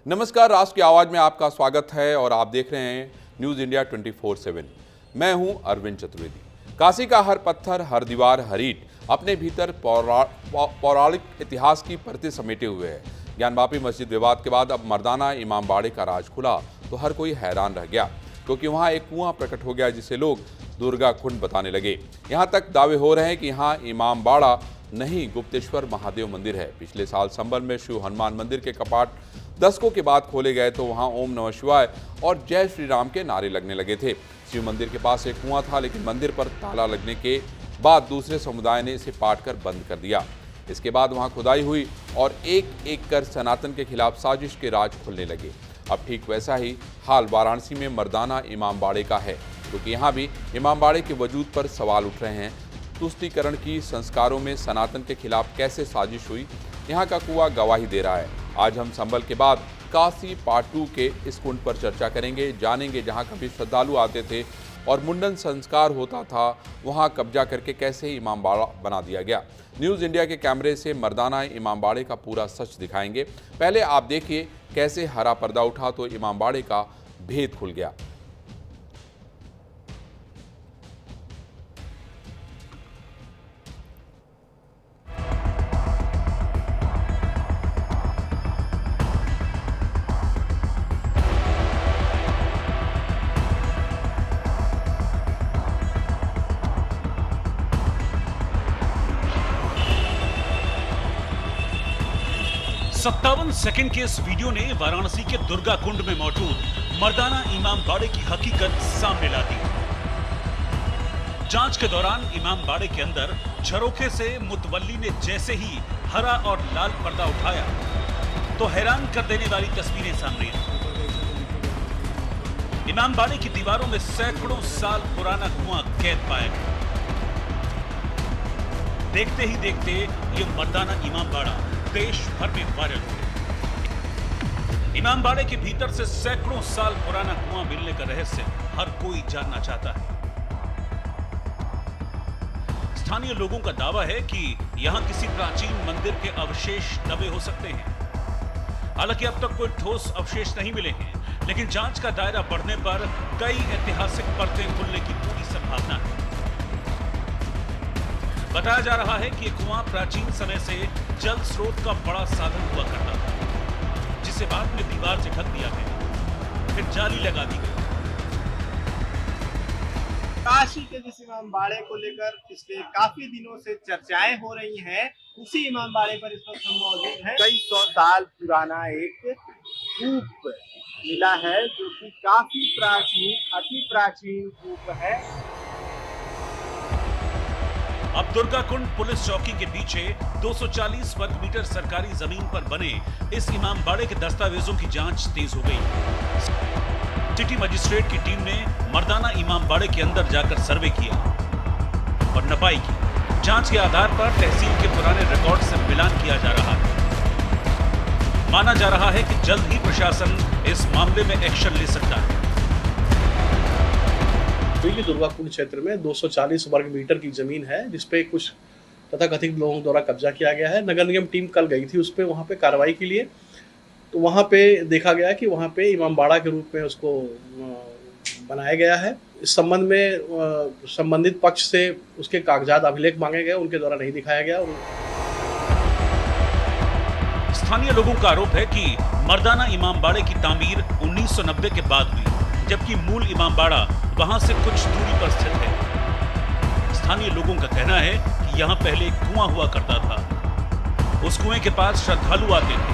नमस्कार, राष्ट्र की आवाज़ में आपका स्वागत है और आप देख रहे हैं न्यूज़ इंडिया 24/7। मैं हूं अरविंद चतुर्वेदी। काशी का हर पत्थर, हर दीवार, हर ईंट अपने भीतर पौराणिक इतिहास की परतें समेटे हुए है। ज्ञानवापी मस्जिद विवाद के बाद अब मर्दाना इमामबाड़े का राज खुला तो हर कोई हैरान रह गया, क्योंकि वहाँ एक कुआं प्रकट हो गया जिसे लोग दुर्गा कुंड बताने लगे। यहाँ तक दावे हो रहे हैं कि यहाँ इमामबाड़ा नहीं, गुप्तेश्वर महादेव मंदिर है। पिछले साल संबल में शिव हनुमान मंदिर के कपाट दशकों के बाद खोले गए तो वहां ओम नमः शिवाय और जय श्री राम के नारे लगने लगे थे। शिव मंदिर के पास एक कुआं था, लेकिन मंदिर पर ताला लगने के बाद दूसरे समुदाय ने इसे पाट कर बंद कर दिया। इसके बाद वहां खुदाई हुई और एक एक कर सनातन के खिलाफ साजिश के राज खुलने लगे। अब ठीक वैसा ही हाल वाराणसी में मर्दाना इमामबाड़े का है, क्योंकि यहाँ भी इमामबाड़े के वजूद पर सवाल उठ रहे हैं। तुष्टीकरण की संस्कारों में सनातन के खिलाफ कैसे साजिश हुई, यहाँ का कुआं गवाही दे रहा है। आज हम संबल के बाद काशी पार्ट 2 के इस कुंड पर चर्चा करेंगे, जानेंगे जहाँ कभी श्रद्धालु आते थे और मुंडन संस्कार होता था, वहाँ कब्जा करके कैसे इमामबाड़ा बना दिया गया। न्यूज़ इंडिया के कैमरे से मर्दाना इमामबाड़े का पूरा सच दिखाएंगे। पहले आप देखिए कैसे हरा पर्दा उठा तो इमामबाड़े का भेद खुल गया। सत्तावन सेकंड के इस वीडियो ने वाराणसी के दुर्गा कुंड में मौजूद मर्दाना इमामबाड़े की हकीकत सामने ला दी। जांच के दौरान इमामबाड़े के अंदर झरोखे से मुतवल्ली ने जैसे ही हरा और लाल पर्दा उठाया तो हैरान कर देने वाली तस्वीरें सामने आई। इमामबाड़े की दीवारों में सैकड़ों साल पुराना कुआं कैद पाया गया। देखते ही देखते ये मर्दाना इमामबाड़ा देश भर में वायरल हुए। इमामबाड़े के भीतर से सैकड़ों साल पुराना कुआं मिलने का रहस्य हर कोई जानना चाहता है। स्थानीय लोगों का दावा है कि यहां किसी प्राचीन मंदिर के अवशेष दबे हो सकते हैं। हालांकि अब तक कोई ठोस अवशेष नहीं मिले हैं, लेकिन जांच का दायरा बढ़ने पर कई ऐतिहासिक परतें खुलने की पूरी संभावना है। बताया जा रहा है कि यह कुआं प्राचीन समय से जल स्रोत का बड़ा साधन हुआ करता था, जिसे बाद में दीवार से ढक दिया गया, फिर जाली लगा दी गई। काशी के जिस इमामबाड़े को लेकर पिछले काफी दिनों से चर्चाएं हो रही हैं, उसी इमामबाड़े पर इस वक्त हम मौजूद हैं। कई सौ साल पुराना एक कूप मिला है, जो कि काफी प्राचीन, अति प्राचीन कूप है। अब दुर्गा कुंड पुलिस चौकी के पीछे 240 वर्ग मीटर सरकारी जमीन पर बने इस इमामबाड़े के दस्तावेजों की जांच तेज हो गई। सिटी मजिस्ट्रेट की टीम ने मर्दाना इमामबाड़े के अंदर जाकर सर्वे किया और नपाई की। जांच के आधार पर तहसील के पुराने रिकॉर्ड से मिलान किया जा रहा है। माना जा रहा है कि जल्द ही प्रशासन इस मामले में एक्शन ले सकता है। दुर्गा कुंड क्षेत्र में 240 वर्ग मीटर की जमीन है, जिसपे कुछ तथाकथित लोगों द्वारा कब्जा किया गया है। नगर निगम टीम कल गई थी उस पे, वहाँ पे कार्रवाई के लिए। तो वहाँ पे देखा गया कि वहाँ पे इमामबाड़ा के रूप में उसको बनाया गया है। इस संबंध में संबंधित पक्ष से उसके कागजात अभिलेख मांगे गए, उनके द्वारा नहीं दिखाया गया। स्थानीय लोगों का आरोप है कि मर्दाना इमामबाड़े की तामीर 1990 के बाद हुई, जबकि मूल इमामबाड़ा वहां से कुछ दूरी पर स्थित है। स्थानीय लोगों का कहना है कि यहां पहले एक कुआं हुआ करता था। उस कुएं के पास श्रद्धालु आते थे,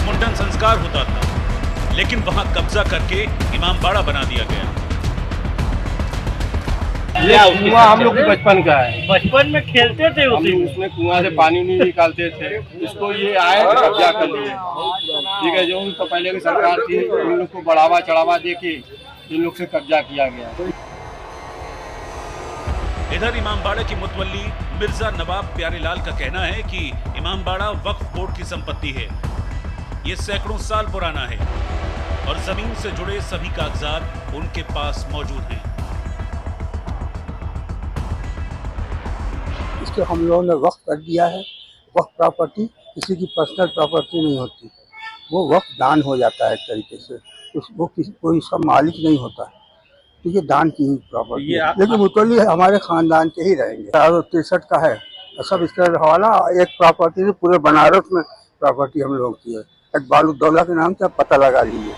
मुंडन संस्कार होता था, लेकिन वहां कब्जा करके इमामबाड़ा बना दिया गया। ये कुआं हम लोग के बचपन का है। बचपन में खेलते थे उसमें कुआं से पानी नहीं निकालते थे। इसको ये आए कब्जा कर लिए, ठीक है। जो उनको पहले की सरकार थी, उन लोग को बढ़ावा चढ़ावा दे के इन लोग से कब्जा किया गया। इधर इमामबाड़े की मुतवल्ली मिर्जा नवाब प्यारेलाल का कहना है कि इमामबाड़ा वक्फ बोर्ड की संपत्ति है। ये सैकड़ों साल पुराना है और जमीन से जुड़े सभी कागजात उनके पास मौजूद हैं। इसको हम लोगों ने वक्फ कर दिया है। वक्फ प्रॉपर्टी किसी की पर्सनल प्रॉपर्टी नहीं होती। वो वक्त दान हो जाता है एक तरीके से। वो कोई उसका मालिक नहीं होता, तो ये दान की प्रॉपर्टी है। लेकिन मुतल्ली हमारे खानदान के ही रहेंगे। 63 का है, सब इसका हवाला। एक प्रॉपर्टी से पूरे बनारस में प्रॉपर्टी हम लोगों की है, एक बालूदौला के नाम से, आप पता लगा लीजिए।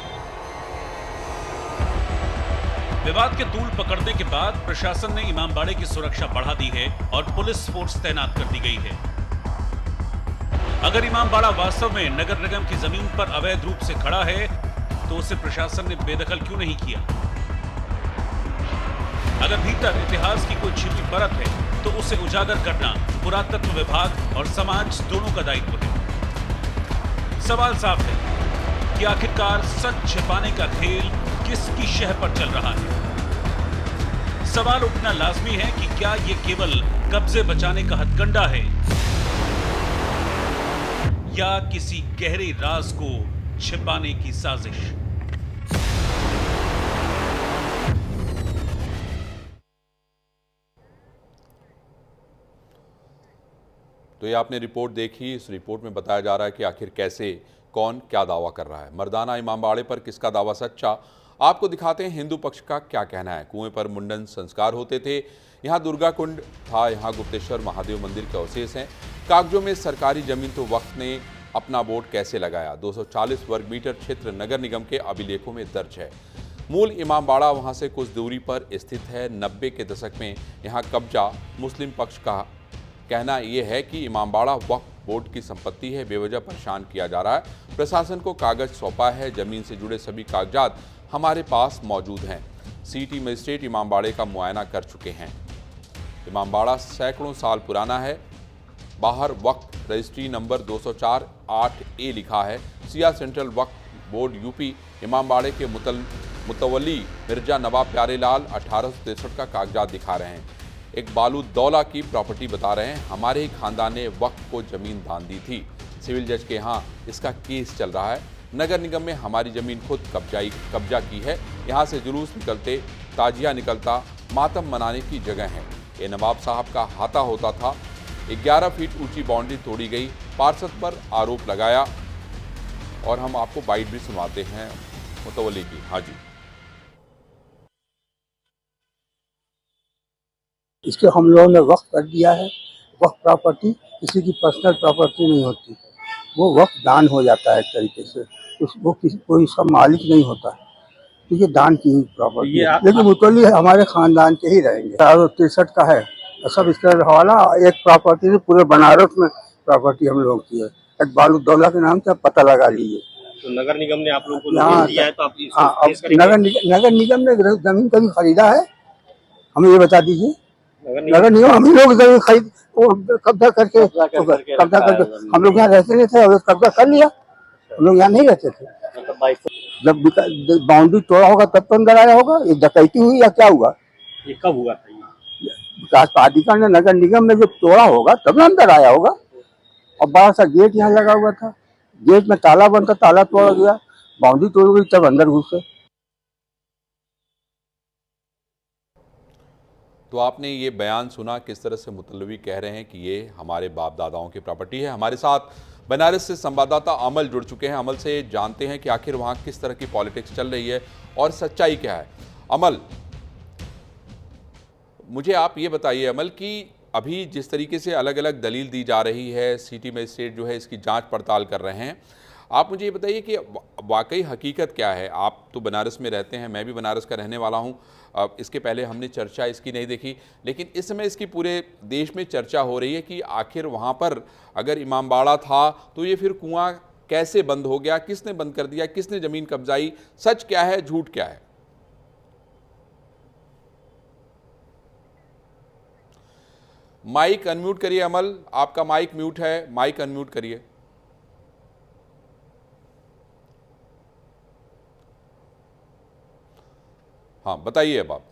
विवाद के तूल पकड़ने के बाद प्रशासन ने इमामबाड़े की सुरक्षा बढ़ा दी है और पुलिस फोर्स तैनात कर दी गई है। अगर इमामबाड़ा वास्तव में नगर निगम की जमीन पर अवैध रूप से खड़ा है तो उसे प्रशासन ने बेदखल क्यों नहीं किया? अगर भीतर इतिहास की कोई छिपी परत है तो उसे उजागर करना पुरातत्व विभाग और समाज दोनों का दायित्व है। सवाल साफ है कि आखिरकार सच छिपाने का खेल किसकी शह पर चल रहा है? सवाल उठना लाजमी है कि क्या ये केवल कब्जे बचाने का हथकंडा है या किसी गहरे राज को छिपाने की साजिश? तो ये आपने रिपोर्ट देखी। इस रिपोर्ट में बताया जा रहा है कि आखिर कैसे कौन क्या दावा कर रहा है। मर्दाना इमामबाड़े पर किसका दावा सच्चा, आपको दिखाते हैं हिंदू पक्ष का क्या कहना है। कुएं पर मुंडन संस्कार होते थे, यहाँ दुर्गा कुंड था, यहाँ गुप्तेश्वर महादेव मंदिर के अवशेष हैं। कागजों में सरकारी जमीन तो वक्त ने अपना बोर्ड कैसे लगाया। 240 वर्ग मीटर क्षेत्र नगर निगम के अभिलेखों में दर्ज है। मूल इमामबाड़ा वहाँ से कुछ दूरी पर स्थित है। 90 के दशक में यहाँ कब्जा। मुस्लिम पक्ष का कहना यह है कि इमामबाड़ा वक्फ बोर्ड की संपत्ति है, बेवजह परेशान किया जा रहा है। प्रशासन को कागज सौंपा है, जमीन से जुड़े सभी कागजात हमारे पास मौजूद हैं। सिटी मजिस्ट्रेट इमामबाड़े का मुआयना कर चुके हैं। इमामबाड़ा सैकड़ों साल पुराना है। बाहर वक्फ रजिस्ट्री नंबर 204/8A लिखा है। सिया सेंट्रल वक्फ बोर्ड यूपी इमामबाड़े के मुतवल्ली मिर्जा नवाब प्यारेलाल 1863 का कागजात दिखा रहे हैं। एक बालूदौला की प्रॉपर्टी बता रहे हैं। हमारे ही खानदान ने वक्फ को जमीन दान दी थी। सिविल जज के यहाँ इसका केस चल रहा है। नगर निगम में हमारी जमीन खुद कब्जा की है। यहाँ से जुलूस निकलते, ताजिया निकलता, मातम मनाने की जगह है। ये नवाब साहब का हाथा होता था। 11 फीट ऊंची बाउंड्री तोड़ी गई। पार्षद पर आरोप लगाया। और हम आपको बाइट भी सुनवाते हैं मुतवल्ली की। हाँ जी, इसके हम लोगों ने वक्त कर दिया है। वक्त प्रॉपर्टी किसी की पर्सनल प्रॉपर्टी नहीं होती, वो वक्त दान हो जाता है एक तरीके से। वो कोई उसका मालिक नहीं होता, तो ये दान की प्रॉपर्टी है। लेकिन मुतल्ली हमारे खानदान के ही रहेंगे। 63 का है, सब इसका हवाला। एक प्रॉपर्टी से पूरे बनारस में प्रॉपर्टी हम लोगों की है, एक बालूदौला के नाम से, आप पता लगा लीजिए। तो नगर निगम ने आप लोगों को नोटिस दिया है, तो आप नगर निगम ने जमीन कभी खरीदा है? हमें ये बता दीजिए। नगर निगम हम लोग जमीन खरीद कब्जा करके हम लोग यहाँ रहते नहीं थे, और कब्जा कर लिया। हम लोग यहाँ नहीं रहते थे। जब बाउंड्री तोड़ा होगा तब तो अंदर आया होगा। ये डकैती हुई या क्या हुआ? ये कब हुआ था? विकास प्राधिकरण ने, नगर निगम ने जब तोड़ा होगा तब ना अंदर आया होगा। और बड़ा सा गेट यहाँ लगा हुआ था, गेट में ताला बंद था, ताला तोड़ा गया, बाउंड्री तोड़ गई, तब अंदर घुसे। तो आपने ये बयान सुना किस तरह से मुतल्लवी कह रहे हैं कि ये हमारे बाप दादाओं की प्रॉपर्टी है। हमारे साथ बनारस से संवाददाता अमल जुड़ चुके हैं। अमल से जानते हैं कि आखिर वहाँ किस तरह की पॉलिटिक्स चल रही है और सच्चाई क्या है। अमल, मुझे आप ये बताइए अमल कि अभी जिस तरीके से अलग अलग दलील दी जा रही है, सिटी मजिस्ट्रेट जो है इसकी जांच पड़ताल कर रहे हैं, आप मुझे ये बताइए कि वाकई हकीकत क्या है। आप तो बनारस में रहते हैं, मैं भी बनारस का रहने वाला हूँ। इसके पहले हमने चर्चा इसकी नहीं देखी, लेकिन इस समय इसकी पूरे देश में चर्चा हो रही है कि आखिर वहाँ पर अगर इमामबाड़ा था तो ये फिर कुआं कैसे बंद हो गया, किसने बंद कर दिया, किसने ज़मीन कब्जाई, सच क्या है, झूठ क्या है। माइक अनम्यूट करिए अमल, आपका माइक म्यूट है, माइक अनम्यूट करिए। हाँ बताइए अब आप।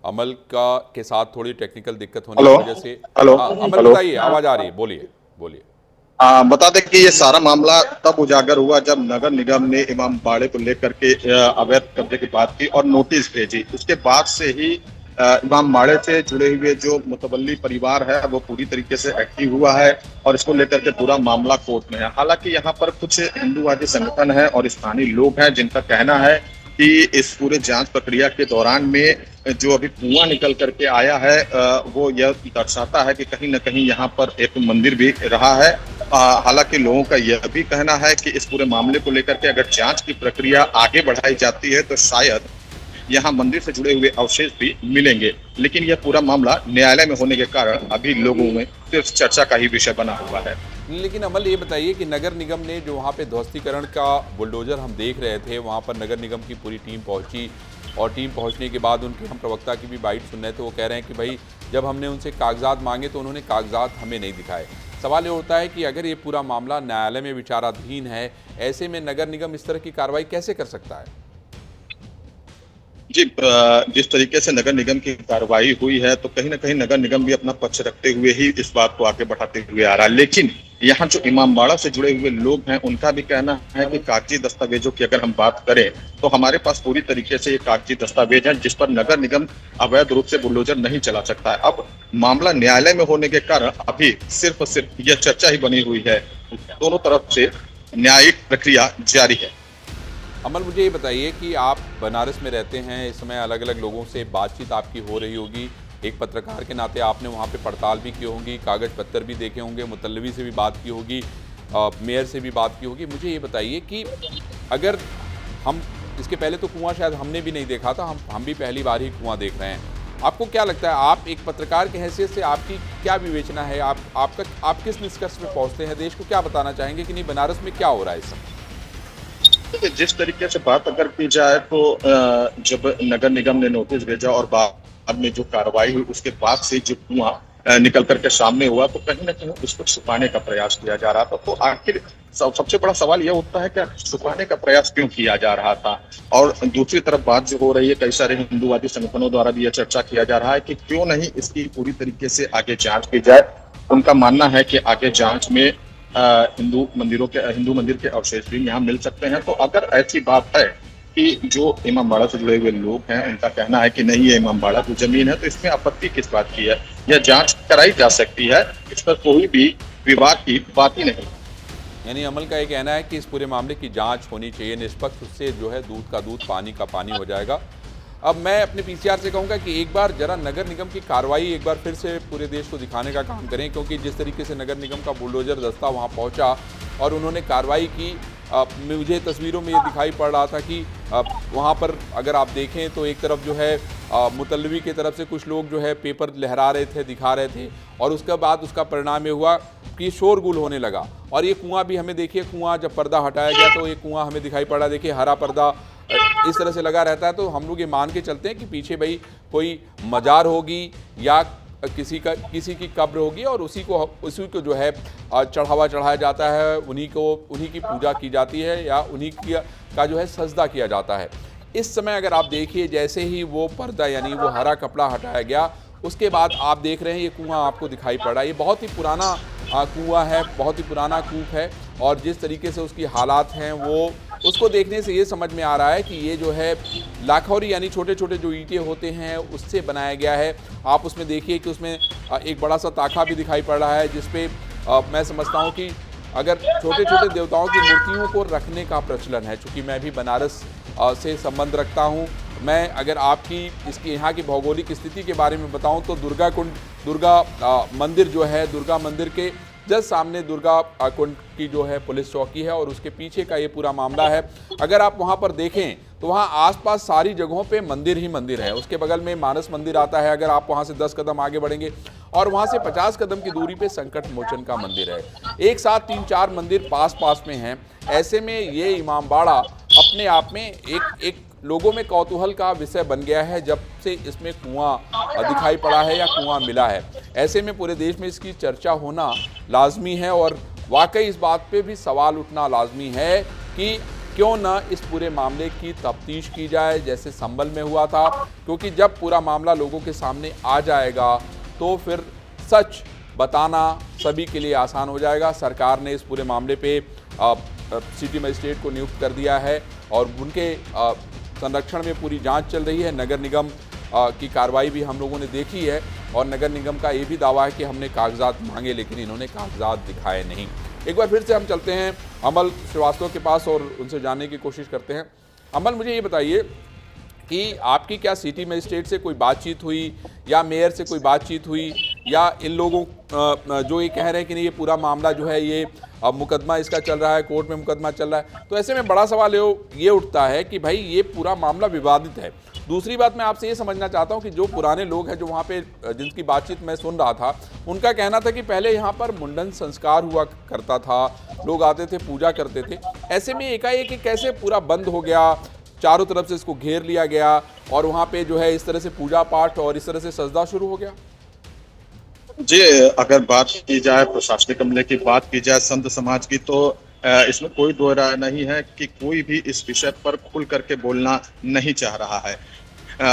अमल के साथ थोड़ी टेक्निकल दिक्कत होने की वजह से। अमल बताइए, आवाज आ रही है, बोलिए बोलिए। बता दें कि ये सारा मामला तब उजागर हुआ जब नगर निगम ने इमामबाड़े को लेकर के अवैध कब्जे की बात की और नोटिस भेजी। उसके बाद से ही इमाम बाड़े से जुड़े हुए जो मुतवल्ली परिवार है वो पूरी तरीके से एक्टिव हुआ है और इसको लेकर के पूरा मामला कोर्ट में है। हालांकि यहाँ पर कुछ हिंदूवादी संगठन है और स्थानीय लोग हैं जिनका कहना है कि इस पूरे जांच प्रक्रिया के दौरान में जो अभी कुआं निकल करके आया है वो यह दर्शाता है कि कहीं न कहीं यहाँ पर एक मंदिर भी रहा है। हालांकि लोगों का यह भी कहना है कि इस पूरे मामले को लेकर के अगर जांच की प्रक्रिया आगे बढ़ाई जाती है तो शायद यहाँ मंदिर से जुड़े हुए अवशेष भी मिलेंगे, लेकिन यह पूरा मामला न्यायालय में होने के कारण अभी लोगों में सिर्फ चर्चा का ही विषय बना हुआ है। लेकिन अमल, ये बताइए कि नगर निगम ने जो वहाँ पे ध्वस्तीकरण का बुलडोजर हम देख रहे थे, वहाँ पर नगर निगम की पूरी टीम पहुँची और टीम पहुँचने के बाद उनके हम प्रवक्ता की भी बाइट सुन रहे थे। वो कह रहे हैं कि भाई जब हमने उनसे कागजात मांगे तो उन्होंने कागजात हमें नहीं दिखाए। सवाल ये होता है कि अगर ये पूरा मामला न्यायालय में विचाराधीन है, ऐसे में नगर निगम इस तरह की कार्रवाई कैसे कर सकता है? जी, जिस तरीके से नगर निगम की कार्रवाई हुई है तो कहीं ना कहीं नगर निगम भी अपना पक्ष रखते हुए ही इस बात को आगे बढ़ाते हुए आ रहा है। लेकिन यहाँ जो इमामबाड़ा से जुड़े हुए लोग हैं उनका भी कहना है कि कागजी दस्तावेजों की अगर हम बात करें तो हमारे पास पूरी तरीके से ये कागजी दस्तावेज है जिस पर नगर निगम अवैध रूप से बुलडोजर नहीं चला सकता है। अब मामला न्यायालय में होने के कारण अभी सिर्फ यह चर्चा ही बनी हुई है। दोनों तरफ से न्यायिक प्रक्रिया जारी है। अमल, मुझे ये बताइए कि आप बनारस में रहते हैं, इस समय अलग अलग लोगों से बातचीत आपकी हो रही होगी, एक पत्रकार के नाते आपने वहाँ पे पड़ताल भी की होगी, कागज पत्तर भी देखे होंगे, मुतल्लवी से भी बात की होगी, मेयर से भी बात की होगी। मुझे ये बताइए कि अगर हम इसके पहले तो कुआं शायद हमने भी नहीं देखा था, हम भी पहली बार ही कुआं देख रहे हैं। आपको क्या लगता है, आप एक पत्रकार की हैसियत से आपकी क्या विवेचना है? आप किस निष्कर्ष पे पहुँचते हैं? देश को क्या बताना चाहेंगे कि नहीं बनारस में क्या हो रहा है इस समय? जिस तरीके से बात अगर की जाए तो जब नगर निगम ने नोटिस भेजा और बाद में जो कार्रवाई हुई उसके बाद से जो कुआं निकल करके सामने हुआ तो कहीं ना कहीं उसको छुपाने का प्रयास किया जा रहा था। तो आखिर सबसे बड़ा सवाल यह उठता है कि छुपाने का प्रयास क्यों किया जा रहा था। और दूसरी तरफ बात जो हो रही है, कई सारे हिंदूवादी संगठनों द्वारा भी यह चर्चा किया जा रहा है कि क्यों नहीं इसकी पूरी तरीके से आगे जांच की जाए। उनका मानना है कि आगे जांच में हिंदू मंदिर के अवशेष भी यहाँ मिल सकते हैं। तो अगर ऐसी बात है कि जो इमामबाड़ा से जुड़े हुए लोग हैं उनका कहना है कि नहीं ये इमामबाड़ा की जमीन है, तो इसमें आपत्ति किस बात की है? यह जांच कराई जा सकती है, इस पर कोई भी विवाद की बात ही नहीं। यानी अमल का ये कहना है कि इस पूरे मामले की जांच होनी चाहिए निष्पक्ष, उससे जो है दूध का दूध पानी का पानी हो जाएगा। अब मैं अपने पीसीआर से कहूँगा कि एक बार जरा नगर निगम की कार्रवाई एक बार फिर से पूरे देश को दिखाने का काम करें, क्योंकि जिस तरीके से नगर निगम का बुलडोजर दस्ता वहाँ पहुँचा और उन्होंने कार्रवाई की, मुझे तस्वीरों में ये दिखाई पड़ रहा था कि वहाँ पर अगर आप देखें तो एक तरफ जो है मुतल्लवी की तरफ से कुछ लोग जो है पेपर लहरा रहे थे, दिखा रहे थे, और उसके बाद उसका परिणाम ये हुआ कि शोरगुल होने लगा। और ये कुआं भी हमें देखिए, कुआं जब पर्दा हटाया गया तो ये कुआं हमें दिखाई पड़ा। देखिए हरा पर्दा इस तरह से लगा रहता है, तो हम लोग ये मान के चलते हैं कि पीछे भाई कोई मजार होगी या किसी की कब्र होगी और उसी को जो है चढ़ावा चढ़ाया जाता है, उन्हीं की पूजा की जाती है या उन्हीं का जो है सजदा किया जाता है। इस समय अगर आप देखिए जैसे ही वो पर्दा यानी वो हरा कपड़ा हटाया गया, उसके बाद आप देख रहे हैं ये कुआं आपको दिखाई पड़ा। ये बहुत ही पुराना कुआं है, बहुत ही पुराना कूप है, और जिस तरीके से उसकी हालात हैं वो उसको देखने से ये समझ में आ रहा है कि ये जो है लाखौरी यानी छोटे छोटे जो ईंटें होते हैं उससे बनाया गया है। आप उसमें देखिए कि उसमें एक बड़ा सा ताखा भी दिखाई पड़ रहा है, जिसपे मैं समझता हूँ कि अगर छोटे छोटे देवताओं की मूर्तियों को रखने का प्रचलन है, चूँकि मैं भी बनारस से संबंध रखता हूँ, मैं अगर आपकी इसकी यहाँ की भौगोलिक स्थिति के बारे में बताऊँ तो दुर्गा मंदिर जो है, दुर्गा मंदिर के जस्ट सामने दुर्गा कुंड की जो है पुलिस चौकी है और उसके पीछे का ये पूरा मामला है। अगर आप वहाँ पर देखें तो वहाँ आसपास सारी जगहों पे मंदिर ही मंदिर है। उसके बगल में मानस मंदिर आता है, अगर आप वहाँ से 10 कदम आगे बढ़ेंगे, और वहाँ से 50 कदम की दूरी पे संकट मोचन का मंदिर है। एक साथ 3-4 मंदिर पास में हैं। ऐसे में ये इमामबाड़ा अपने आप में एक लोगों में कौतूहल का विषय बन गया है जब से इसमें कुआं दिखाई पड़ा है या कुआं मिला है। ऐसे में पूरे देश में इसकी चर्चा होना लाजमी है और वाकई इस बात पे भी सवाल उठना लाजमी है कि क्यों न इस पूरे मामले की तफ्तीश की जाए जैसे संभल में हुआ था, क्योंकि जब पूरा मामला लोगों के सामने आ जाएगा तो फिर सच बताना सभी के लिए आसान हो जाएगा। सरकार ने इस पूरे मामले पे सिटी मजिस्ट्रेट को नियुक्त कर दिया है और उनके संरक्षण में पूरी जांच चल रही है। नगर निगम की कार्रवाई भी हम लोगों ने देखी है और नगर निगम का ये भी दावा है कि हमने कागजात मांगे लेकिन इन्होंने कागजात दिखाए नहीं। एक बार फिर से हम चलते हैं अमल श्रीवास्तव के पास और उनसे जानने की कोशिश करते हैं। अमल, मुझे ये बताइए कि आपकी क्या सिटी मजिस्ट्रेट से कोई बातचीत हुई या मेयर से कोई बातचीत हुई, या इन लोगों जो ये कह रहे हैं कि नहीं ये पूरा मामला जो है ये मुकदमा इसका चल रहा है, कोर्ट में मुकदमा चल रहा है, तो ऐसे में बड़ा सवाल ये उठता है कि भाई ये पूरा मामला विवादित है। दूसरी बात, मैं आपसे ये समझना चाहता हूँ कि जो पुराने लोग हैं जो वहाँ पे जिनकी बातचीत मैं सुन रहा था, उनका कहना था कि पहले यहाँ पर मुंडन संस्कार हुआ करता था, लोग आते थे, पूजा करते थे, ऐसे में एकाएक कैसे पूरा बंद हो गया, चारों तरफ से इसको घेर लिया गया और वहाँ पे जो है इस तरह से पूजा पाठ और इस तरह से सजदा शुरू हो गया? जी, अगर बात की जाए प्रशासनिक अमले की, बात की जाए संत समाज की, तो इसमें कोई दो राय नहीं है कि कोई भी इस विषय पर खुल करके बोलना नहीं चाह रहा है।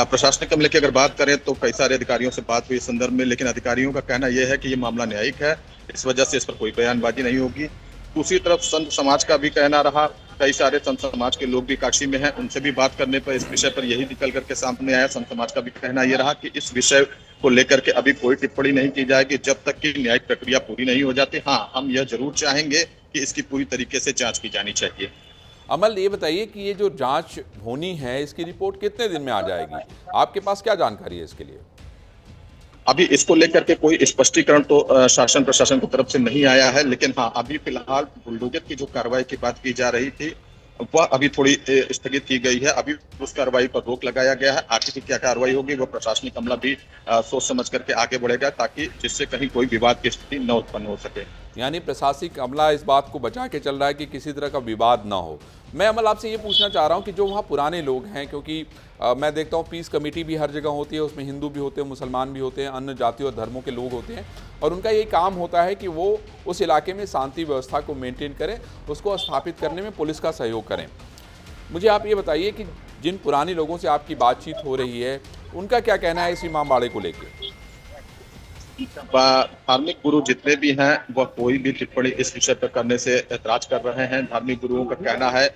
प्रशासनिक अमले की अगर बात करें तो कई सारे अधिकारियों से बात हुई इस संदर्भ में, लेकिन अधिकारियों का कहना यह है कि ये मामला न्यायिक है, इस वजह से इस पर कोई बयानबाजी नहीं होगी। दूसरी तरफ संत समाज का भी कहना रहा, कई सारे संत समाज के लोग भी काशी में हैं, उनसे भी बात करने पर इस विषय पर यही निकल करके सामने आया। संत समाज का भी कहना यह रहा कि इस विषय को लेकर के अभी कोई टिप्पणी नहीं की जाएगी जब तक कि न्यायिक प्रक्रिया पूरी नहीं हो जाती। हाँ, हम यह जरूर चाहेंगे कि इसकी पूरी तरीके से जांच की जानी चाहिए। अमल, ये बताइए कि ये जो जांच होनी है इसकी रिपोर्ट कितने दिन में आ जाएगी? आपके पास क्या जानकारी है इसके लिए? अभी इसको लेकर के कोई स्पष्टीकरण तो शासन प्रशासन की तरफ से नहीं आया है, लेकिन हाँ, अभी फिलहाल बुलडोजर की जो कार्रवाई की बात की जा रही थी वह अभी थोड़ी स्थगित की गई है। अभी उस कार्रवाई पर रोक लगाया गया है। आगे की क्या कार्रवाई होगी वो प्रशासनिक अमला भी सोच समझ करके आगे बढ़ेगा, ताकि जिससे कहीं कोई विवाद की स्थिति न उत्पन्न हो सके। यानी प्रशासनिक अमला इस बात को बचा के चल रहा है कि किसी तरह का विवाद ना हो। मैं अमल आपसे ये पूछना चाह रहा हूँ कि जो वहाँ पुराने लोग हैं, क्योंकि मैं देखता हूँ पीस कमेटी भी हर जगह होती है, उसमें हिंदू भी होते हैं, मुसलमान भी होते हैं, अन्य जाति और धर्मों के लोग होते हैं, और उनका ये काम होता है कि वो उस इलाके में शांति व्यवस्था को मेंटेन करें, उसको स्थापित करने में पुलिस का सहयोग करें। मुझे आप ये बताइए कि जिन पुराने लोगों से आपकी बातचीत हो रही है उनका क्या कहना है इस इमामबाड़े को लेकर? धार्मिक गुरु जितने भी हैं वह कोई भी टिप्पणी इस विषय पर करने से ऐतराज कर रहे हैं। धार्मिक गुरुओं का कहना है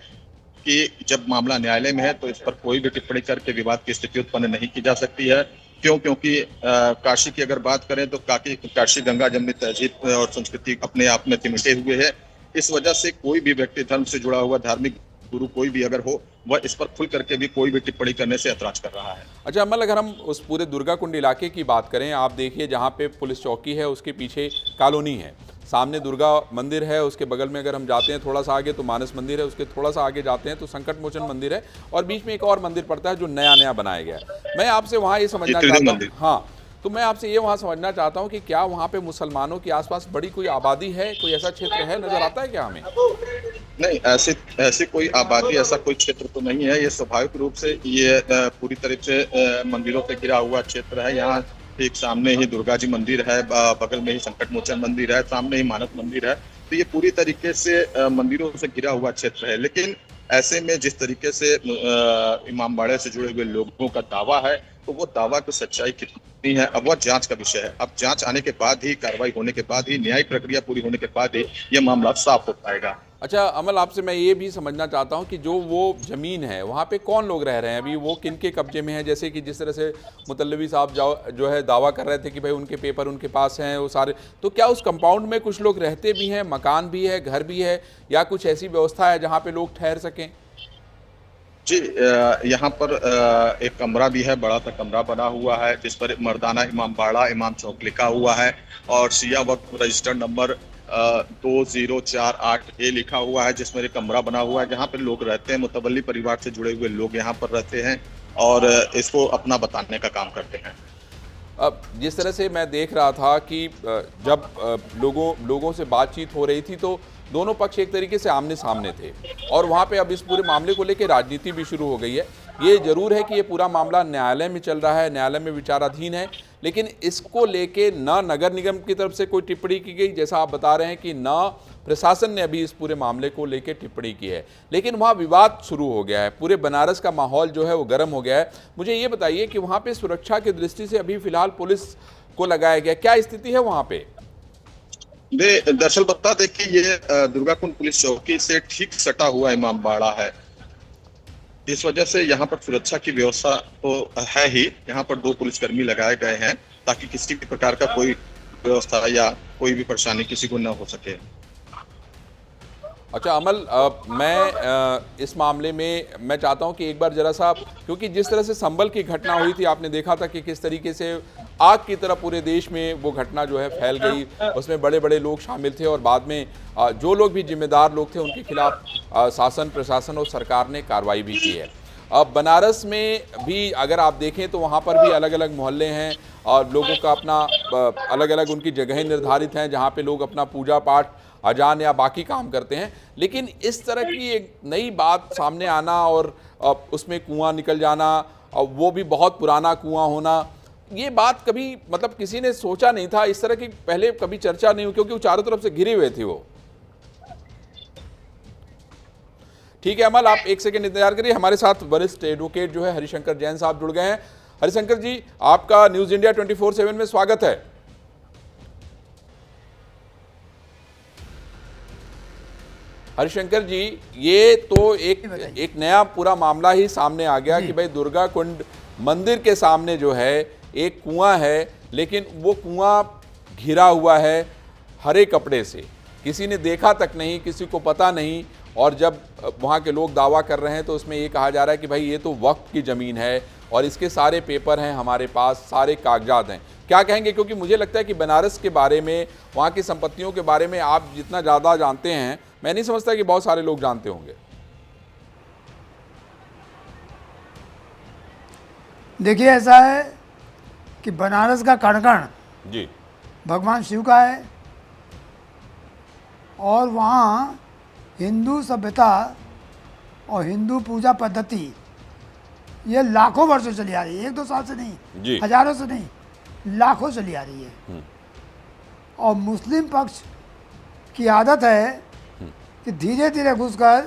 कि जब मामला न्यायालय में है तो इस पर कोई भी टिप्पणी करके विवाद की स्थिति उत्पन्न नहीं की जा सकती है। क्योंकि काशी की अगर बात करें तो काशी गंगा जमनी तहजीब और संस्कृति अपने आप में सिमटे हुए है। इस वजह से कोई भी व्यक्ति धर्म से जुड़ा हुआ धार्मिक गुरु कोई भी अगर हो, वह इस पर खुल करके भी कोई भी टिप्पणी करने से ऐतराज कर रहा है। अच्छा अमल, अगर हम उस पूरे दुर्गा कुंड इलाके की बात करें, आप देखिए जहाँ पे पुलिस चौकी है उसके पीछे कॉलोनी है, सामने दुर्गा मंदिर है, उसके बगल में अगर हम जाते हैं थोड़ा सा आगे तो मानस मंदिर है, उसके थोड़ा सा आगे जाते हैं तो संकट मोचन मंदिर है, और बीच में एक और मंदिर पड़ता है जो नया बनाया गया है। मैं आपसे वहाँ ये समझना चाहता हूँ, हाँ, तो मैं आपसे ये वहाँ समझना चाहता हूँ कि क्या वहाँ पे मुसलमानों के आसपास बड़ी कोई आबादी है, कोई ऐसा क्षेत्र है, नजर आता है क्या हमें? नहीं, ऐसी कोई आबादी, ऐसा कोई क्षेत्र तो नहीं है। ये स्वाभाविक रूप से ये पूरी तरह से मंदिरों से घिरा हुआ क्षेत्र है। यहाँ ठीक सामने ही दुर्गा जी मंदिर है, बगल में ही संकट मोचन मंदिर है, सामने ही मानस मंदिर है, तो ये पूरी तरीके से मंदिरों से घिरा हुआ क्षेत्र है। लेकिन ऐसे में जिस तरीके से इमामबाड़े से जुड़े हुए लोगों का दावा है, तो वो दावा की सच्चाई कितनी है अब वह जांच का विषय है। अब जांच आने के बाद ही, कार्रवाई होने के बाद ही, न्यायिक प्रक्रिया पूरी होने के बाद ही ये मामला साफ हो पाएगा। अच्छा अमल, आपसे मैं ये भी समझना चाहता हूँ कि जो वो ज़मीन है वहाँ पे कौन लोग रह रहे हैं अभी, वो किन के कब्जे में है? जैसे कि जिस तरह से मुतल्लबी साहब जो है दावा कर रहे थे कि भाई उनके पेपर उनके पास हैं वो सारे, तो क्या उस कंपाउंड में कुछ लोग रहते भी हैं, मकान भी है, घर भी है, या कुछ ऐसी व्यवस्था है जहाँ पे लोग ठहर सकें? जी, यहाँ पर एक कमरा भी है, बड़ा सा कमरा बना हुआ है जिस पर मर्दाना इमामबाड़ा इमाम चौक लिखा हुआ है और Shia Waqf registered number 2048A लिखा हुआ है, जिसमें एक कमरा बना हुआ है जहाँ पर लोग रहते हैं। मुतवल्ली परिवार से जुड़े हुए लोग यहाँ पर रहते हैं और इसको अपना बताने का काम करते हैं। अब जिस तरह से मैं देख रहा था कि जब लोगों से बातचीत हो रही थी तो दोनों पक्ष एक तरीके से आमने सामने थे, और वहाँ पे अब इस पूरे मामले को लेकर राजनीति भी शुरू हो गई है। ये जरूर है कि ये पूरा मामला न्यायालय में चल रहा है, न्यायालय में विचाराधीन है, लेकिन इसको लेके न नगर निगम की तरफ से कोई टिप्पणी की गई, जैसा आप बता रहे हैं कि न प्रशासन ने अभी इस पूरे मामले को लेकर टिप्पणी की है, लेकिन वहाँ विवाद शुरू हो गया है, पूरे बनारस का माहौल जो है वो गर्म हो गया है। मुझे ये बताइए कि वहाँ पे सुरक्षा की दृष्टि से अभी फिलहाल पुलिस को लगाया गया, क्या स्थिति है वहाँ पे? दरअसल बता दें कि ये दुर्गा कुंड पुलिस चौकी से ठीक सटा हुआ इमामबाड़ा है। इस वजह से यहाँ पर सुरक्षा की व्यवस्था तो है ही। यहाँ पर 2 पुलिसकर्मी लगाए गए हैं ताकि किसी भी प्रकार का कोई व्यवस्था या कोई भी परेशानी किसी को न हो सके। अच्छा अमल, मैं इस मामले में मैं चाहता हूं कि एक बार जरा सा, क्योंकि जिस तरह से संभल की घटना हुई थी आपने देखा था कि किस तरीके से आग की तरह पूरे देश में वो घटना जो है फैल गई, उसमें बड़े बड़े लोग शामिल थे और बाद में जो लोग भी जिम्मेदार लोग थे उनके खिलाफ शासन प्रशासन और सरकार ने कार्रवाई भी की है। अब बनारस में भी अगर आप देखें तो वहाँ पर भी अलग अलग मोहल्ले हैं और लोगों का अपना अलग अलग उनकी जगहें निर्धारित हैं जहाँ पे लोग अपना पूजा पाठ अजान या बाकी काम करते हैं। लेकिन इस तरह की एक नई बात सामने आना और उसमें कुआं निकल जाना और वो भी बहुत पुराना कुआं होना, ये बात कभी मतलब किसी ने सोचा नहीं था, इस तरह की पहले कभी चर्चा नहीं हुई क्योंकि वो चारों तरफ से घिरे हुए थे वो। ठीक है अमल, आप एक सेकंड इंतजार करिए, हमारे साथ वरिष्ठ एडवोकेट जो है हरिशंकर जैन साहब जुड़ गए हैं। हरिशंकर जी, आपका न्यूज इंडिया 24/7 में स्वागत है। हरिशंकर जी, ये तो एक नया पूरा मामला ही सामने आ गया कि भाई दुर्गा कुंड मंदिर के सामने जो है एक कुआं है, लेकिन वो कुआं घिरा हुआ है हरे कपड़े से, किसी ने देखा तक नहीं, किसी को पता नहीं। और जब वहाँ के लोग दावा कर रहे हैं तो उसमें ये कहा जा रहा है कि भाई ये तो वक्फ की ज़मीन है और इसके सारे पेपर हैं हमारे पास, सारे कागजात हैं। क्या कहेंगे, क्योंकि मुझे लगता है कि बनारस के बारे में, वहाँ की संपत्तियों के बारे में आप जितना ज़्यादा जानते हैं, मैं नहीं समझता कि बहुत सारे लोग जानते होंगे। देखिए, ऐसा है कि बनारस का कण-कण जी भगवान शिव का है और वहाँ हिंदू सभ्यता और हिंदू पूजा पद्धति ये लाखों वर्षों चली आ रही है, 1-2 साल से नहीं, हजारों से नहीं, लाखों चली आ रही है। और मुस्लिम पक्ष की आदत है कि धीरे धीरे घुसकर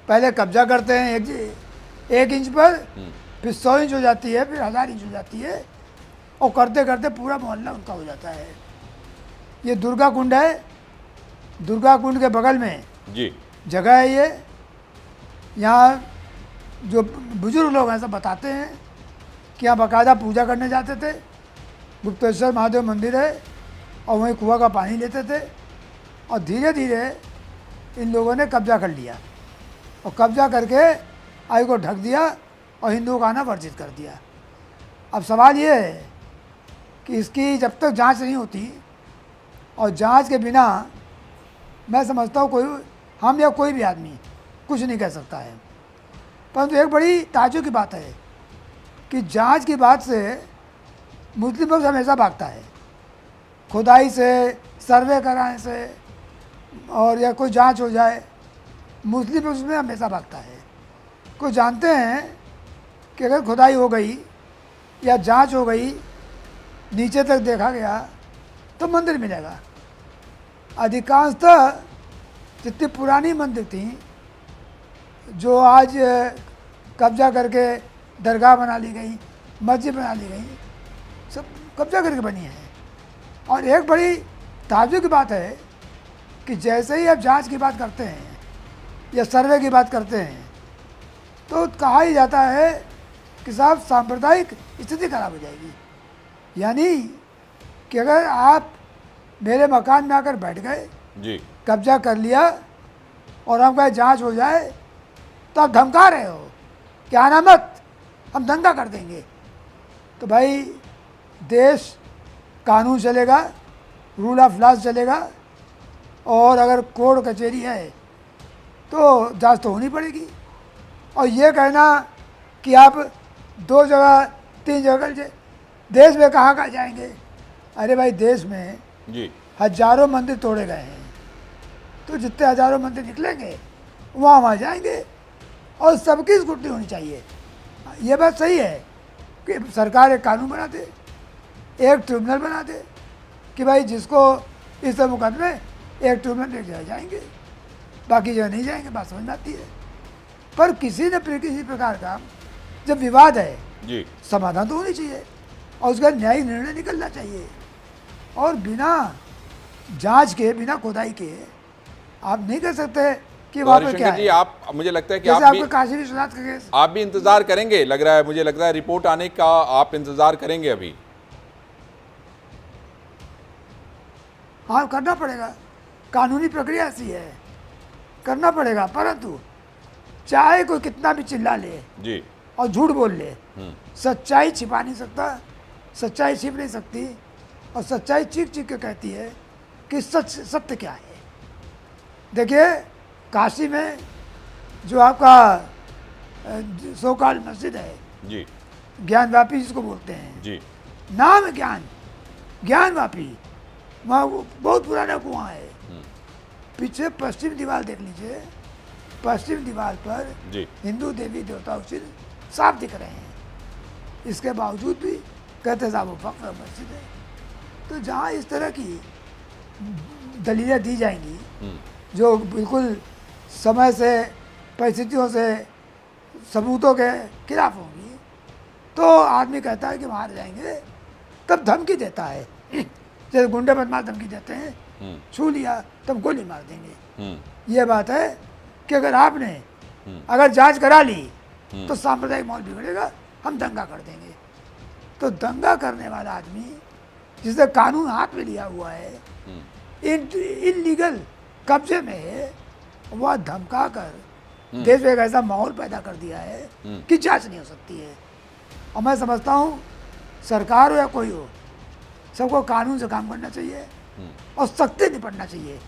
पहले कब्जा करते हैं 1 इंच पर, फिर 100 इंच हो जाती है, फिर 1000 इंच हो जाती है और करते करते पूरा मोहल्ला उनका हो जाता है। ये दुर्गा कुंड है, दुर्गा कुंड के बगल में जी जगह है ये। यहाँ जो बुजुर्ग लोग हैं सब बताते हैं कि यहाँ बाकायदा पूजा करने जाते थे। गुप्तेश्वर महादेव मंदिर है और वहीं कुआं का पानी लेते थे और धीरे धीरे इन लोगों ने कब्जा कर लिया और कब्जा करके आयु को ढक दिया और हिंदुओं का आना वर्जित कर दिया। अब सवाल ये है कि इसकी जब तक जांच नहीं होती और जांच के बिना मैं समझता हूँ कोई हम या कोई भी आदमी कुछ नहीं कह सकता है। परंतु एक बड़ी ताज्जुब की बात है कि जांच की बात से मुस्लिम पक्ष हमेशा भागता है, खुदाई से, सर्वे कराने से और या कोई जांच हो जाए, मुस्लिम पक्ष में हमेशा भागता है। कोई जानते हैं कि अगर खुदाई हो गई या जांच हो गई, नीचे तक देखा गया तो मंदिर मिलेगा। अधिकांशतः जितनी पुरानी मंदिर थी जो आज कब्जा करके दरगाह बना ली गई, मस्जिद बना ली गई, सब कब्जा करके बनी है। और एक बड़ी ताज्जुब की बात है कि जैसे ही आप जांच की बात करते हैं या सर्वे की बात करते हैं तो कहा ही जाता है कि साहब सांप्रदायिक स्थिति खराब हो जाएगी। यानी कि अगर आप मेरे मकान में आकर बैठ गए जी, कब्जा कर लिया और हम कहे जांच हो जाए तो आप धमका रहे हो कि आना मत, हम दंगा कर देंगे। तो भाई देश कानून चलेगा, रूल ऑफ लॉ चलेगा और अगर कोर्ट कचहरी है तो जांच तो होनी पड़ेगी। और ये कहना कि आप 2 जगह 3 जगह देश में कहाँ जाएंगे, अरे भाई देश में जी हजारों मंदिर तोड़े गए हैं, तो जितने हजारों मंदिर निकलेंगे वहाँ जाएंगे और सबकी स्कूटी होनी चाहिए। ये बात सही है कि सरकार एक कानून बना दे, एक ट्रिब्यूनल बना दे कि भाई जिसको इस मुकदमे एक ट्रिब्यूनल एक जगह जाएंगे, बाकी जगह नहीं जाएंगे, बात समझ में आती है। पर किसी प्रकार का जब विवाद है जी, समाधान तो होनी चाहिए और उसका न्यायिक निर्णय निकलना चाहिए। और बिना जांच के, बिना खुदाई के आप नहीं कर सकते कि वहाँ पे हरिशंकर क्या जी, है। आप, मुझे लगता है कि जैसे आप भी आपका काशी विश्वनाथ का केस, आप भी इंतजार करेंगे, लग रहा है, मुझे लग रहा है रिपोर्ट आने का आप इंतजार करेंगे अभी। हाँ करना पड़ेगा, कानूनी प्रक्रिया ऐसी है, करना पड़ेगा। परंतु चाहे कोई कितना भी चिल्ला ले जी। और झूठ बोल ले, सच्चाई छिपा नहीं सकता, सच्चाई छिप नहीं सकती। और सच्चाई चीख चीख के कहती है कि सत्य क्या है। देखिए काशी में जो आपका सोकाल मस्जिद है, जी ज्ञानवापी जिसको बोलते हैं, जी नाम है ज्ञानवापी, वहाँ वो बहुत पुराना कुआं है। पीछे पश्चिम दीवार देख लीजिए, पश्चिम दीवार पर जी हिंदू देवी देवताओं के चिन्ह साफ दिख रहे हैं। इसके बावजूद भी कहते साहब वो वक्फ मस्जिद है। तो जहाँ इस तरह की दलीलें दी जाएंगी जो बिल्कुल समय से, परिस्थितियों से, सबूतों के खिलाफ होंगी, तो आदमी कहता है कि मार जाएंगे। तब धमकी देता है, जैसे गुंडे बदमाश धमकी देते हैं, छू लिया तब गोली मार देंगे। ये बात है कि अगर आपने अगर जांच करा ली तो सांप्रदायिक माहौल बिगड़ेगा, हम दंगा कर देंगे। तो दंगा करने वाला आदमी जिसने कानून हाथ में लिया हुआ है, इनलीगल कब्जे में है, वह धमका कर देश में एक ऐसा माहौल पैदा कर दिया है कि जांच नहीं हो सकती है। और मैं समझता हूँ सरकार हो या कोई हो, सबको कानून से काम करना चाहिए और सख्ती निपटना चाहिए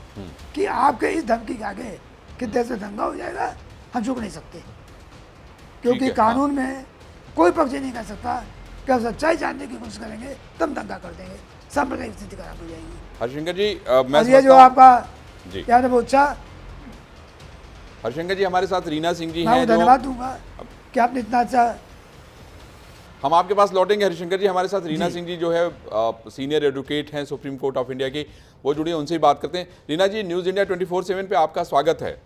कि आपके इस धमकी के आगे कि देश में दंगा हो जाएगा, हम झुक नहीं सकते। क्योंकि कानून में कोई पक्ष नहीं कह सकता कि आप सच्चाई जानने की कोशिश करेंगे तब दंगा कर देंगे, सांप्रदायिक स्थिति खराब हो जाएगी। हरिशंकर जी, मैं और ये जो आपका जी याद है वो अच्छा, हरिशंकर जी हमारे साथ रीना सिंह जी मैं हैं, धन्यवाद दूंगा कि आपने इतना अच्छा। हम आपके पास लौटेंगे। हरिशंकर जी हमारे साथ रीना सिंह जी जो है सीनियर एडवोकेट हैं सुप्रीम कोर्ट ऑफ इंडिया की, वो जुड़ी हैं, उनसे ही बात करते हैं। रीना जी, न्यूज़ इंडिया 24/7 पे आपका स्वागत है।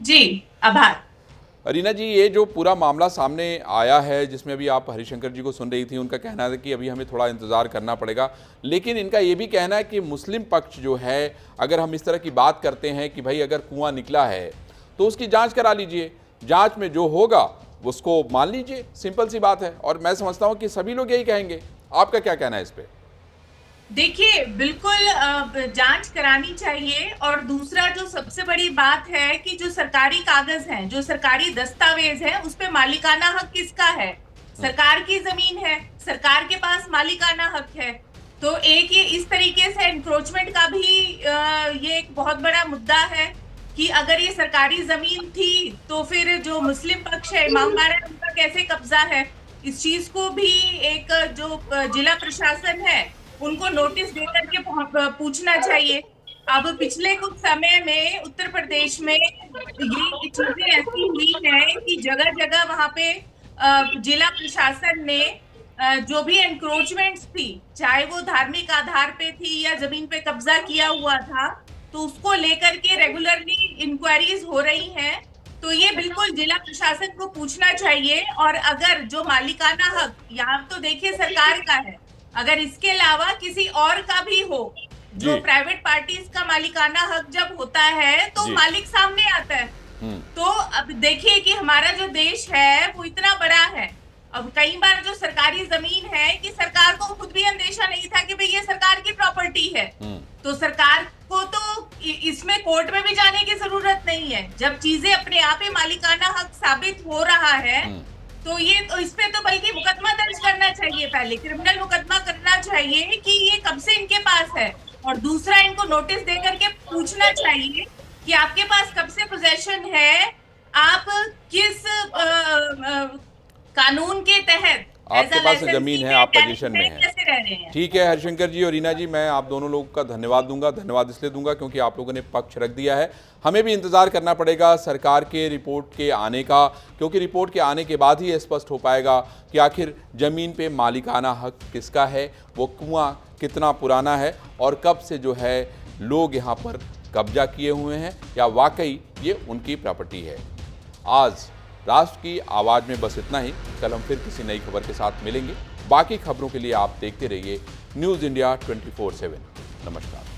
जी आभार। रीना जी, ये जो पूरा मामला सामने आया है जिसमें अभी आप हरिशंकर जी को सुन रही थी, उनका कहना है कि अभी हमें थोड़ा इंतज़ार करना पड़ेगा, लेकिन इनका ये भी कहना है कि मुस्लिम पक्ष जो है, अगर हम इस तरह की बात करते हैं कि भाई अगर कुआं निकला है तो उसकी जांच करा लीजिए, जांच में जो होगा उसको मान लीजिए, सिंपल सी बात है। और मैं समझता हूँ कि सभी लोग यही कहेंगे। आपका क्या कहना है इस पर? देखिए बिल्कुल जांच करानी चाहिए। और दूसरा जो सबसे बड़ी बात है कि जो सरकारी कागज हैं, जो सरकारी दस्तावेज है, उस पे मालिकाना हक किसका है? सरकार की जमीन है, सरकार के पास मालिकाना हक है। तो एक ये इस तरीके से एनक्रोचमेंट का भी ये एक बहुत बड़ा मुद्दा है कि अगर ये सरकारी जमीन थी तो फिर जो मुस्लिम पक्ष है, इमामबाड़ा, उनका कैसे कब्जा है? इस चीज को भी एक जो जिला प्रशासन है उनको नोटिस देकर के पूछना चाहिए। अब पिछले कुछ समय में उत्तर प्रदेश में ये चीजें ऐसी हुई हैं कि जगह जगह वहां पे जिला प्रशासन ने जो भी एनक्रोचमेंट्स थी, चाहे वो धार्मिक आधार पे थी या जमीन पे कब्जा किया हुआ था, तो उसको लेकर के रेगुलरली इंक्वायरीज हो रही हैं। तो ये बिल्कुल जिला प्रशासन को पूछना चाहिए। और अगर जो मालिकाना हक यहाँ तो देखिए सरकार का है, अगर इसके अलावा किसी और का भी हो, जो प्राइवेट पार्टीज का मालिकाना हक जब होता है तो मालिक सामने आता है। तो अब देखिए कि हमारा जो देश है वो इतना बड़ा है। अब कई बार जो सरकारी जमीन है कि सरकार को खुद भी अंदेशा नहीं था कि भाई ये सरकार की प्रॉपर्टी है, तो सरकार को तो इसमें कोर्ट में भी जाने की जरूरत नहीं है। जब चीजें अपने आप ही मालिकाना हक साबित हो रहा है तो ये तो इस पे तो बल्कि मुकदमा दर्ज करना चाहिए, पहले क्रिमिनल मुकदमा करना चाहिए कि ये कब से इनके पास है। और दूसरा, इनको नोटिस दे करके पूछना चाहिए कि आपके पास कब से पोजेशन है, आप किस कानून के तहत आपके पास जमीन है, आप पोजीशन में कैसे रह रहे हैं। ठीक है हरिशंकर जी और रीना जी, मैं आप दोनों लोगों का धन्यवाद दूंगा। धन्यवाद इसलिए दूंगा क्योंकि आप लोगों ने पक्ष रख दिया है। हमें भी इंतजार करना पड़ेगा सरकार के रिपोर्ट के आने का, क्योंकि रिपोर्ट के आने के बाद ही स्पष्ट हो पाएगा कि आखिर जमीन पे मालिकाना हक किसका है, वो कुआं कितना पुराना है और कब से जो है लोग यहाँ पर कब्जा किए हुए हैं या वाकई ये उनकी प्रॉपर्टी है। आज राष्ट्र की आवाज़ में बस इतना ही। कल हम फिर किसी नई खबर के साथ मिलेंगे। बाकी खबरों के लिए आप देखते रहिए न्यूज़ इंडिया 24/7। नमस्कार।